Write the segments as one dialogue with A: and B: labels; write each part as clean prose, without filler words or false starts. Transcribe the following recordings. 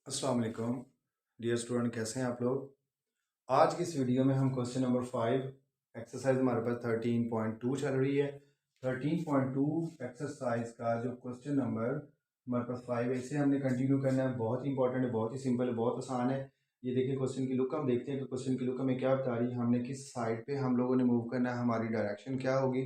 A: अस्सलाम वालेकुम dear student, कैसे हैं आप लोग। आज की इस वीडियो में हम क्वेश्चन नंबर 5 एक्सरसाइज हमारे पास 13.2 चल रही है। 13.2 एक्सरसाइज का जो क्वेश्चन नंबर हमारे पास 5 है, इसे हमने कंटिन्यू करना है। बहुत ही इंपॉर्टेंट है, बहुत ही सिंपल है, बहुत आसान है। ये देखिए क्वेश्चन की लुक, हम देखते हैं कि क्वेश्चन की लुक हमें क्या बता रही है, हमने किस साइड पे हम लोगों ने मूव करना है, हमारी डायरेक्शन क्या होगी,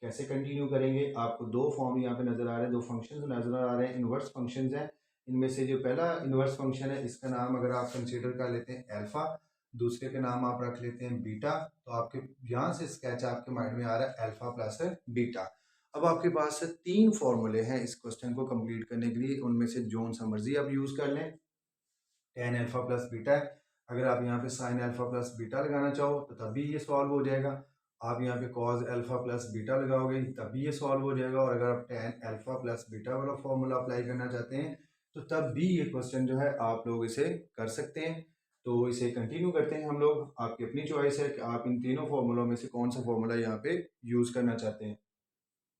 A: कैसे कंटिन्यू करेंगे। आपको दो फॉर्म यहाँ पे नजर आ रहे हैं, दो फंक्शन नजर आ रहे हैं, इनवर्स फंक्शन है। इनमें से जो पहला इनवर्स फंक्शन है, इसका नाम अगर आप कंसीडर कर लेते हैं अल्फा, दूसरे का नाम आप रख लेते हैं बीटा, तो आपके यहाँ से स्केच आपके माइंड में आ रहा है अल्फा प्लस बीटा। अब आपके पास तीन फॉर्मूले हैं इस क्वेश्चन को कंप्लीट करने के लिए, उनमें से जोन सा मर्जी आप यूज कर लें। टेन अल्फा प्लस बीटा है, अगर आप यहाँ पे साइन अल्फा प्लस बीटा लगाना चाहो तो तब भी ये सॉल्व हो जाएगा। आप यहाँ पे कॉज अल्फा प्लस बीटा लगाओगे तब भी ये सॉल्व हो जाएगा। और अगर आप टेन अल्फा प्लस बीटा वाला फॉर्मूला अप्लाई करना चाहते हैं तो तब भी ये क्वेश्चन जो है आप लोग इसे कर सकते हैं। तो इसे कंटिन्यू करते हैं हम लोग। आपकी अपनी चॉइस है कि आप इन तीनों फॉर्मूलों में से कौन सा फॉर्मूला यहाँ पे यूज करना चाहते हैं।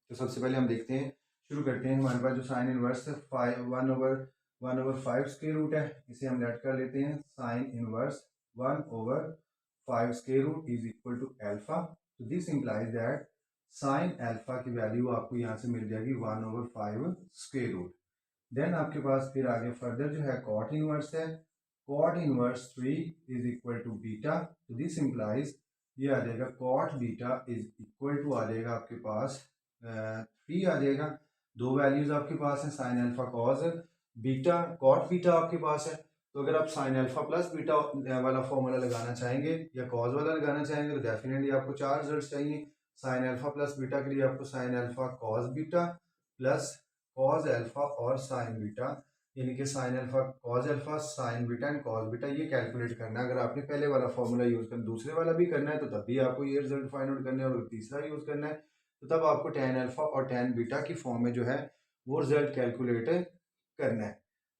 A: तो सबसे पहले हम देखते हैं, शुरू करते हैं। हमारे पास जो साइन इनवर्स 1/5 स्क्वायर रूट है, इसे हम लेट कर लेते हैं sine inverse 1/5 square root is equal to alpha. तो this implies that sine alpha की वैल्यू आपको यहाँ से मिल जाएगी 1/5 स्क्वायर रूट। देन आपके पास फिर आगे फर्दर जो है कॉट इनवर्स है, cot inverse 3 is equal to beta. तो दिस इंप्लाइज ये आ जाएगा cot beta is equal to आ जाएगा आपके पास 3 आ जाएगा। दो वैल्यूज आपके पास है, sine alpha cos beta, cot beta आपके पास है। तो अगर आप साइन अल्फा प्लस बीटा वाला फॉर्मूला लगाना चाहेंगे या कॉज वाला लगाना चाहेंगे तो डेफिनेटली आपको चार रिजल्ट चाहिए। साइन अल्फा प्लस बीटा के लिए आपको sign alpha cos beta plus cos alpha और साइन बीटा, यानी कि sign alpha cause alpha sign beta and cos beta, ये कैलकुलेट करना है। अगर आपने पहले वाला फॉर्मूला यूज करना, दूसरे वाला भी करना है तो तब भी आपको ये रिजल्ट फाइंड आउट करना है। और तीसरा यूज करना है तो तब आपको टेन अल्फा और टेन बीटा की फॉर्म में जो है वो रिजल्ट कैलकुलेट करना है।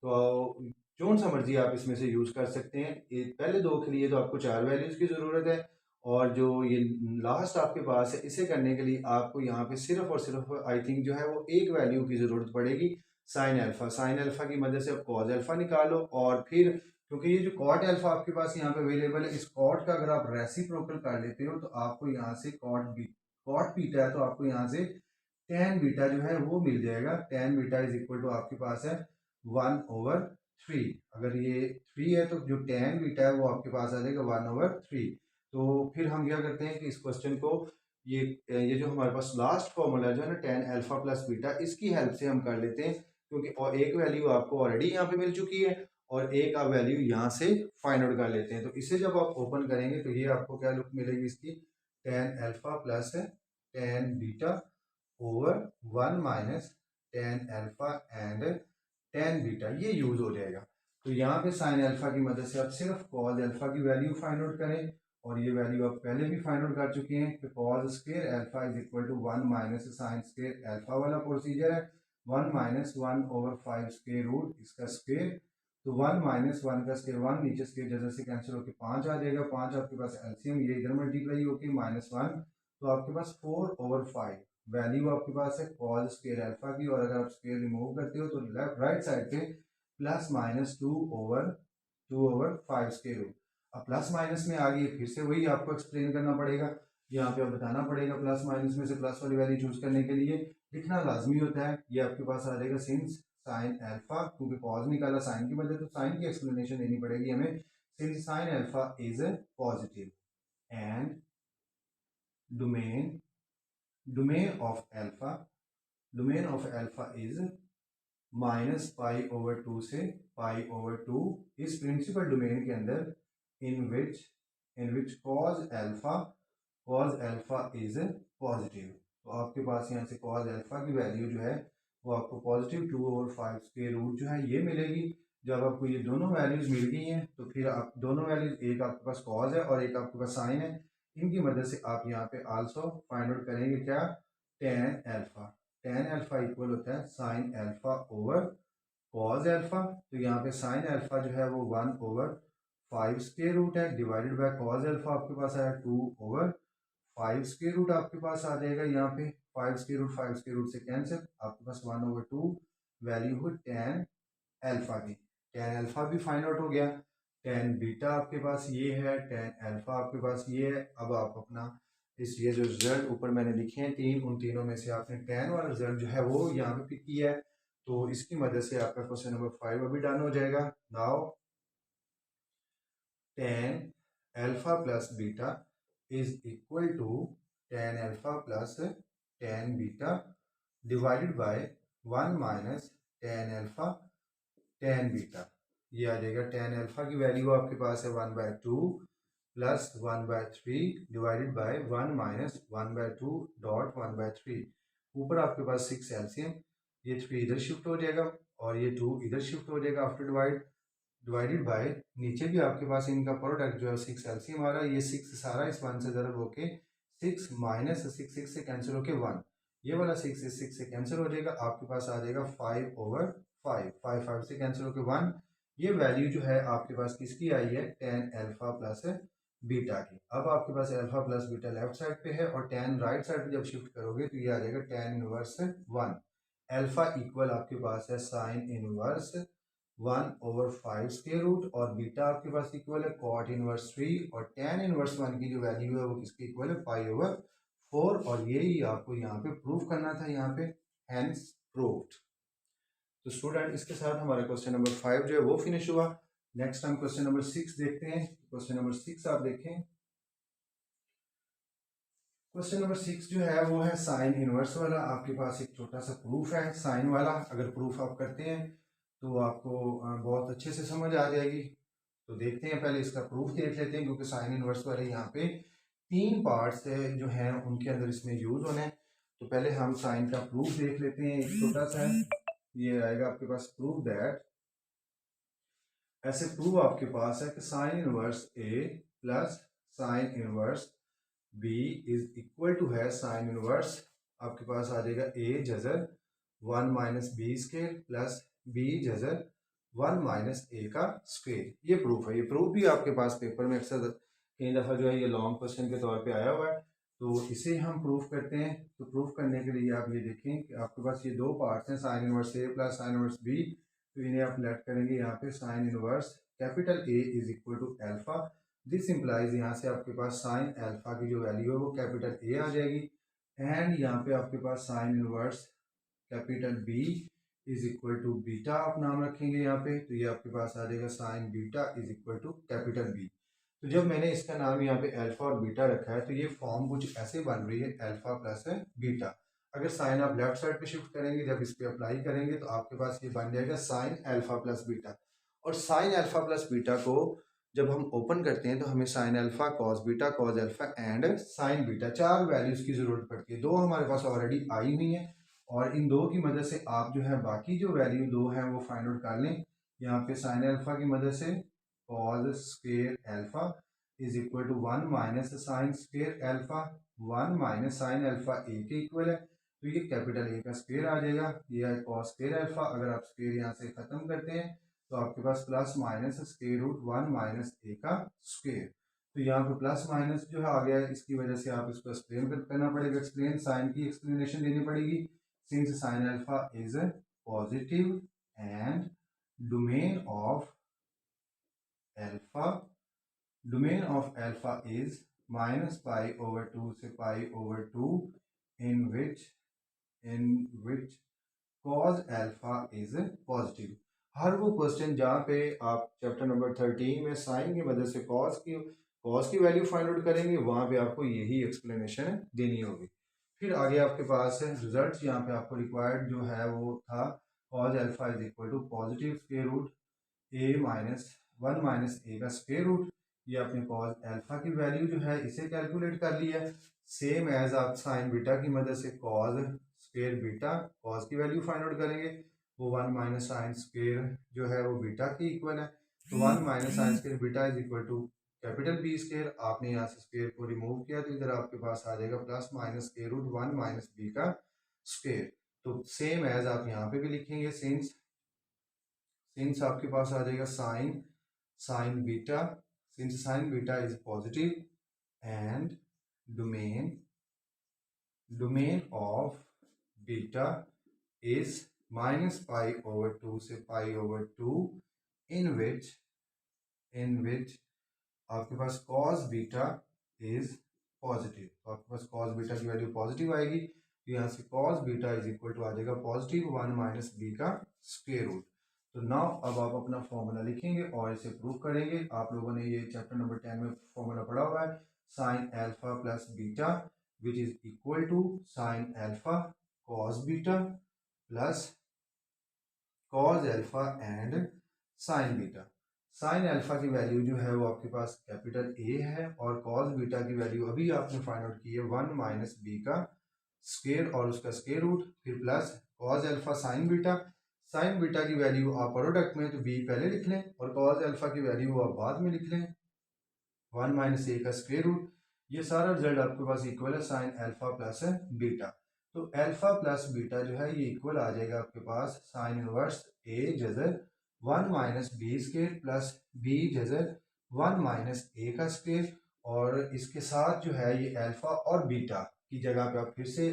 A: तो जोन सा मर्जी आप इसमें से यूज कर सकते हैं। पहले दो के लिए तो आपको चार वैल्यूज की जरूरत है, और जो ये लास्ट आपके पास है इसे करने के लिए आपको यहाँ पे सिर्फ और सिर्फ आई थिंक जो है वो एक वैल्यू की जरूरत पड़ेगी, साइन अल्फा। साइन अल्फा की मदद से आप कॉज अल्फा निकालो, और फिर क्योंकि ये जो कॉट अल्फा आपके पास यहाँ पे अवेलेबल है, इस कॉट का अगर आप रेसिप्रोकल कर लेते हो तो आपको यहाँ से कॉट बीटा है तो आपको यहाँ से टेन बीटा जो है वो मिल जाएगा। Tan beta is equal to आपके पास है 1/3। अगर ये 3 है तो जो टेन बीटा है वो आपके पास आ जाएगा 1/3। तो फिर हम क्या करते हैं कि इस क्वेश्चन को ये जो हमारे पास लास्ट फॉर्मूला जो है ना टेन अल्फा प्लस बीटा, इसकी हेल्प से हम कर लेते हैं, क्योंकि और एक वैल्यू आपको ऑलरेडी यहाँ पे मिल चुकी है और एक आप वैल्यू यहाँ से फाइंड आउट कर लेते हैं। तो इसे जब आप ओपन करेंगे तो ये आपको क्या लुक मिलेगी इसकी, ten alpha plus tan beta over 1 minus tan alpha and ten beta, ये यूज हो जाएगा। तो यहाँ पे साइन अल्फा की मदद से आप सिर्फ कॉज अल्फा की वैल्यू फाइंड आउट करें, और ये वैल्यू आप पहले भी फाइंड आउट कर चुके हैं कि cos square alpha is equal to 1 minus sine square alpha वाला प्रोसीजर है। 1 माइनस 1/5 स्क्वायर रूट इसका स्क्वायर, तो 1 माइनस 1 का स्क्वायर 1, नीचे स्क्वायर जैसे से कैंसिल होकर 5 आ जाएगा। 5 आपके पास एलसीएम, ये इधर मल्टीप्लाई होकर -1, तो आपके पास 4/5 वैल्यू आपके पास है कॉज स्क्वायर अल्फा की। और अगर आप स्क्वायर रिमूव करते हो तो लेफ्ट राइट साइड पे प्लस माइनस 2/5 स्क्वायर रूट। अब प्लस माइनस में आ गई, फिर से वही आपको एक्सप्लेन करना पड़ेगा, यहाँ पे आप बताना पड़ेगा प्लस माइनस में से प्लस वाली वैल्यू चूज करने के लिए लिखना लाजमी होता है। ये आपके पास आ जाएगा सिंस साइन अल्फा, क्योंकि कॉज निकाला साइन की वजह तो साइन की एक्सप्लेनेशन देनी पड़ेगी हमें। Since sine alpha is positive and domain domain of alpha is -π/2 से π/2 इस प्रिंसिपल डोमेन के अंदर in which cos alpha is positive. तो आपके पास यहाँ से कॉज अल्फा की वैल्यू जो है वो आपको पॉजिटिव 2/5 स्क्वायर रूट जो है ये मिलेगी। जब आपको ये दोनों वैल्यूज मिल गई हैं तो फिर आप दोनों वैल्यूज, एक आपके पास कॉज है और एक आपके पास साइन है, इनकी मदद से आप यहाँ पे आल्सो फाइंड आउट करेंगे क्या, ten alpha. Tan alpha equal होता है sine alpha over cause alpha. तो यहाँ पे साइन अल्फा जो है वो 1/5 स्क्वायर रूट है डिवाइडेड बाय कॉज अल्फा आपके पास आया 2/5 स्क्वायर रूट आपके पास आ जाएगा। यहाँ पे 5 स्क्वायर रूट से कैंसिल, आपके पास 1/2 वैल्यू हो टेन अल्फा की। टेन अल्फा भी फाइंड आउट हो गया, टेन बीटा आपके पास ये है, टेन अल्फा आपके पास ये है। अब आप अपना इस ये जो रिजल्ट ऊपर मैंने लिखे हैं तीन, उन तीनों में से आपने टेन वाला रिजल्ट जो है वो यहाँ पे पिक किया है, तो इसकी मदद से आपका क्वेश्चन नंबर 5 अभी डन हो जाएगा। Now tan alpha plus beta is equal to tan alpha plus tan beta divided by 1 minus tan alpha tan beta. ये आ जाएगा टेन अल्फा की वैल्यू आपके पास है 1/2 plus 1/3 divided by 1 minus 1/2 dot 1/3। ऊपर आपके पास 6 एलसीएम, ये 3 इधर शिफ्ट हो जाएगा और ये 2 इधर शिफ्ट हो जाएगा आफ्टर डिवाइडेड बाय, नीचे भी आपके पास इनका प्रोडक्ट जो है 6 एलसीएम आ रहा है, ये 6 सारा इस 1 से ज़रब होके 6 माइनस 6 6 से कैंसिल होके 1, ये वाला 6 इस 6 से कैंसिल हो जाएगा, आपके पास आ जाएगा 5/5, 5 5 से कैंसिल होके 1। ये वैल्यू जो है आपके पास किसकी आई है, टेन अल्फा प्लस बीटा की। अब आपके पास alpha plus beta left side पे है और टेन राइट साइड पे जब शिफ्ट करोगे तो ये आ जाएगा टेन इनवर्स 1। अल्फा इक्वल आपके पास है साइन इनवर्स 1/5 स्क्वायर रूट और बीटा आपके पास इक्वल है कॉट इनवर्स 3 और टेन इनवर्स 1 की जो वैल्यू है वो किसके इक्वल है 5/4 और यही आपको यहाँ पे प्रूव करना था, यहाँ पे हेंस प्रूव्ड। तो स्टूडेंट इसके साथ हमारा क्वेश्चन नंबर 5 जो है वो फिनिश हुआ। नेक्स्ट हम क्वेश्चन नंबर 6 देखते हैं। क्वेश्चन नंबर 6 आप देखें, क्वेश्चन नंबर 6 जो है वो है साइन इनवर्स वाला। आपके पास एक छोटा सा प्रूफ है साइन वाला, अगर प्रूफ आप करते हैं तो आपको बहुत अच्छे से समझ आ जाएगी। तो देखते हैं, पहले इसका प्रूफ देख लेते हैं क्योंकि साइन इनवर्स वाले यहाँ पे 3 पार्ट्स जो हैं उनके अंदर इसमें यूज होने हैं। तो पहले हम साइन का प्रूफ देख लेते हैं, एक छोटा सा है, ये आएगा आपके पास प्रूफ दैट, ऐसे प्रूव आपके पास है कि sine inverse A plus sine inverse B is equal to है साइन इनवर्स, आपके पास आ जाएगा ए जजर 1 minus B square plus B जजर 1 माइनस ए का स्क्वेयर। ये प्रूफ है। ये प्रूफ भी आपके पास पेपर में अक्सर कई दफ़ा जो है ये लॉन्ग क्वेश्चन के तौर पे आया हुआ है। तो इसे हम प्रूफ करते हैं। तो प्रूफ करने के लिए आप ये देखें कि आपके पास ये दो पार्ट्स हैं, sine inverse A plus sine inverse B. तो इन्हें आप लेट करेंगे यहाँ पे sine inverse capital A is equal to alpha. This implies यहाँ से आपके पास साइन एल्फा की जो वैल्यू है वो कैपिटल ए आ जाएगी एंड यहाँ पे आपके पास sine inverse capital B is equal to beta आप नाम रखेंगे यहाँ पे, तो ये आपके पास आ जाएगा sine beta is equal to capital B. तो जब मैंने इसका नाम यहाँ पे अल्फा और बीटा रखा है तो ये फॉर्म कुछ ऐसे बन रही है अल्फा प्लस बीटा। अगर साइन आप लेफ्ट साइड पे शिफ्ट करेंगे, जब इस पे अप्लाई करेंगे तो आपके पास ये बन जाएगा साइन अल्फा प्लस बीटा। और साइन अल्फा प्लस बीटा को जब हम ओपन करते हैं तो हमें sine alpha cos beta cos alpha and sine beta चार वैल्यूज की जरूरत पड़ती है। दो हमारे पास ऑलरेडी आई हुई हैं और इन दो की मदद से आप जो है बाकी जो वैल्यू दो हैं वो फाइंड आउट कर लें। यहाँ पे साइन अल्फा की मदद से cos square alpha is equal to 1 minus sine square alpha, 1 minus sine alpha A के इक्वल है, तो ये कैपिटल ए का स्क्वेयर आ जाएगा। ये है कॉस स्क्वेयर अल्फा, अगर आप स्क्वेयर यहाँ से खत्म करते हैं तो आपके पास plus minus square root 1 minus A का स्क्वेयर। तो यहाँ पे प्लस माइनस जो है आ गया है, इसकी वजह से आप इसको एक्सप्लेन करना पड़ेगा, एक्सप्लेन साइन की एक्सप्लेनेशन देनी पड़ेगी। Since sine alpha is positive and domain of alpha, domain of alpha is -π/2 से π/2 in which cos alpha is positive. हर वो क्वेश्चन जहाँ पे आप चैप्टर नंबर 13 में साइन की मदद से कॉस की वैल्यू फाइंड आउट करेंगे, वहाँ पे आपको यही एक्सप्लेनेशन देनी होगी। फिर आगे आपके पास है रिजल्ट, यहाँ पे आपको रिक्वायर्ड जो है वो था cos alpha is equal to positive square root A minus 1 minus A का स्क्वेयर रूट। ये आपने कॉस अल्फा की वैल्यू जो है इसे कैलकुलेट कर लिया है। सेम एज आप साइन बीटा की मदद से कॉस स्क्वेयर बीटा कॉस की वैल्यू फाइंड आउट करेंगे, वो 1 माइनस साइन स्क्वेयर जो है वो बीटा की इक्वल है। तो 1 minus sine square beta is equal to capital B square. आपने यहाँ से स्क्वेयर को रिमूव किया तो इधर आपके पास आ जाएगा plus minus square root 1 minus B का स्क्वेयर। तो सेम एज आप यहाँ पे भी लिखेंगे, सिंस आपके पास आ जाएगा sine beta, since sine beta is positive and domain of beta is -π/2 से π/2 इन विच आपके पास cos बीटा इज पॉजिटिव। तो आपके पास cos बीटा की वैल्यू पॉजिटिव आएगी, तो यहाँ से cos beta is equal to आ जाएगा पॉजिटिव 1 माइनस बी का स्क्वायर रूट। तो नाउ अब आप अपना फॉर्मूला लिखेंगे और इसे प्रूव करेंगे। आप लोगों ने ये चैप्टर नंबर 10 में फॉर्मूला पढ़ा हुआ है, sine alpha plus beta which is equal to sine alpha cos beta plus cos alpha and sine beta. Sine alpha की वैल्यू जो है वो आपके पास कैपिटल ए है और cos बीटा की वैल्यू अभी आपने फाइंड आउट की है 1 माइनस बी का स्क्वायर और उसका स्क्वायर रूट, फिर plus cos alpha sign beta. Sign beta की वैल्यू आप प्रोडक्ट में तो बी पहले लिख लें और cos अल्फा की वैल्यू आप बाद में लिख लें 1 माइनस ए का स्क्वायर रूट। ये सारा रिजल्ट आपके पास इक्वल है साइन अल्फा प्लस बीटा। तो अल्फा प्लस बीटा जो है ये इक्वल आ जाएगा आपके पास साइन इनवर्स ए जजर 1 minus B square plus B जजर 1 माइनस ए का स्क्वायर। और इसके साथ जो है ये अल्फा और बीटा की जगह पे आप फिर से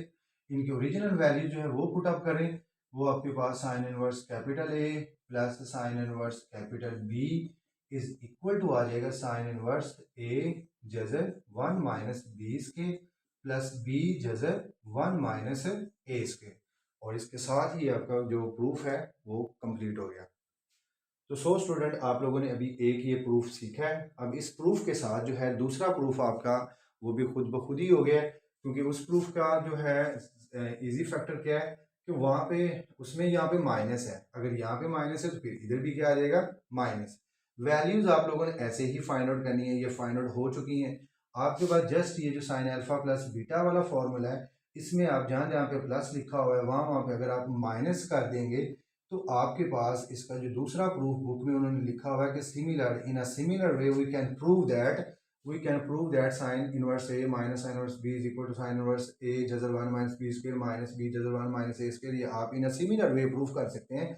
A: इनकी ओरिजिनल वैल्यू जो है वो पुट अप करें। वो आपके पास sine inverse capital A plus sine inverse capital B is equal to आ जाएगा साइन इनवर्स ए जजर 1 minus B square plus B जजर 1 माइनस ए स्क्वायर। और इसके साथ ही आपका जो प्रूफ है वो कंप्लीट हो गया। तो स्टूडेंट आप लोगों ने अभी एक ये प्रूफ सीखा है। अब इस प्रूफ के साथ जो है दूसरा प्रूफ आपका वो भी खुद ब खुद ही हो गया है, क्योंकि उस प्रूफ का जो है इजी फैक्टर क्या है कि वहाँ पे उसमें यहाँ पे माइनस है। अगर यहाँ पे माइनस है तो फिर इधर भी क्या आ जाएगा माइनस। वैल्यूज आप लोगों ने ऐसे ही फाइंड आउट करनी है, ये फाइंड आउट हो चुकी हैं आपके पास। जस्ट ये जो साइन अल्फा प्लस बीटा वाला फॉर्मूला है इसमें आप जहाँ जहाँ पे प्लस लिखा हुआ है वहाँ पे अगर आप माइनस कर देंगे तो आपके पास इसका जो दूसरा प्रूफ बुक में उन्होंने लिखा हुआ है कि similar in a similar way we can prove that sine inverse A minus sine inverse B is equal to sine inverse A जजर 1 minus B square minus B जजर 1 माइनस ए स्क्वायर। ये आप इन अ सिमिलर वे प्रूफ कर सकते हैं।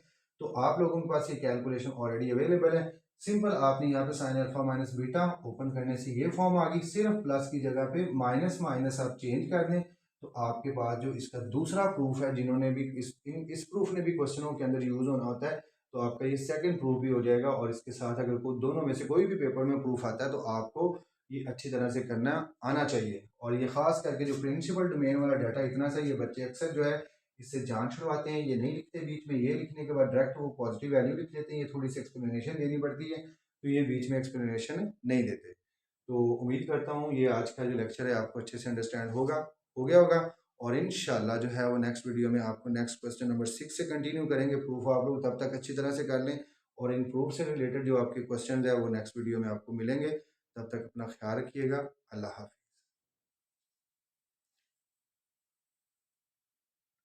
A: तो आप लोगों के पास ये कैलकुलेशन ऑलरेडी अवेलेबल है। सिंपल आपने यहाँ पे sine alpha minus beta open करने से ये फॉर्म आ गई, सिर्फ प्लस की जगह पे माइनस माइनस आप चेंज कर दें तो आपके पास जो इसका दूसरा प्रूफ है, जिन्होंने भी इस प्रूफ ने भी क्वेश्चनों के अंदर यूज होना होता है, तो आपका ये सेकंड प्रूफ भी हो जाएगा। और इसके साथ अगर कोई दोनों में से कोई भी पेपर में प्रूफ आता है तो आपको ये अच्छी तरह से करना आना चाहिए। और ये खास करके जो प्रिंसिपल डोमेन वाला डाटा इतना सा, ये बच्चे अक्सर जो है इससे जान छुड़वाते हैं, ये नहीं लिखते बीच में, ये लिखने के बाद डायरेक्ट वो पॉजिटिव वैल्यू लिख लेते हैं। ये थोड़ी सी एक्सप्लेनेशन देनी पड़ती है तो ये बीच में एक्सप्लेनेशन नहीं देते। तो उम्मीद करता हूँ ये आज का जो लेक्चर है आपको अच्छे से अंडरस्टैंड हो गया होगा। और इंशाल्लाह जो है वो नेक्स्ट वीडियो में आपको नेक्स्ट क्वेश्चन नंबर 6 से कंटिन्यू करेंगे। प्रूफ आप लोग तब तक अच्छी तरह से कर लें और इन प्रूफ से रिलेटेड जो आपके क्वेश्चन है वो नेक्स्ट वीडियो में आपको मिलेंगे। तब तक अपना ख्याल रखिएगा। अल्लाह हाफ़िज़।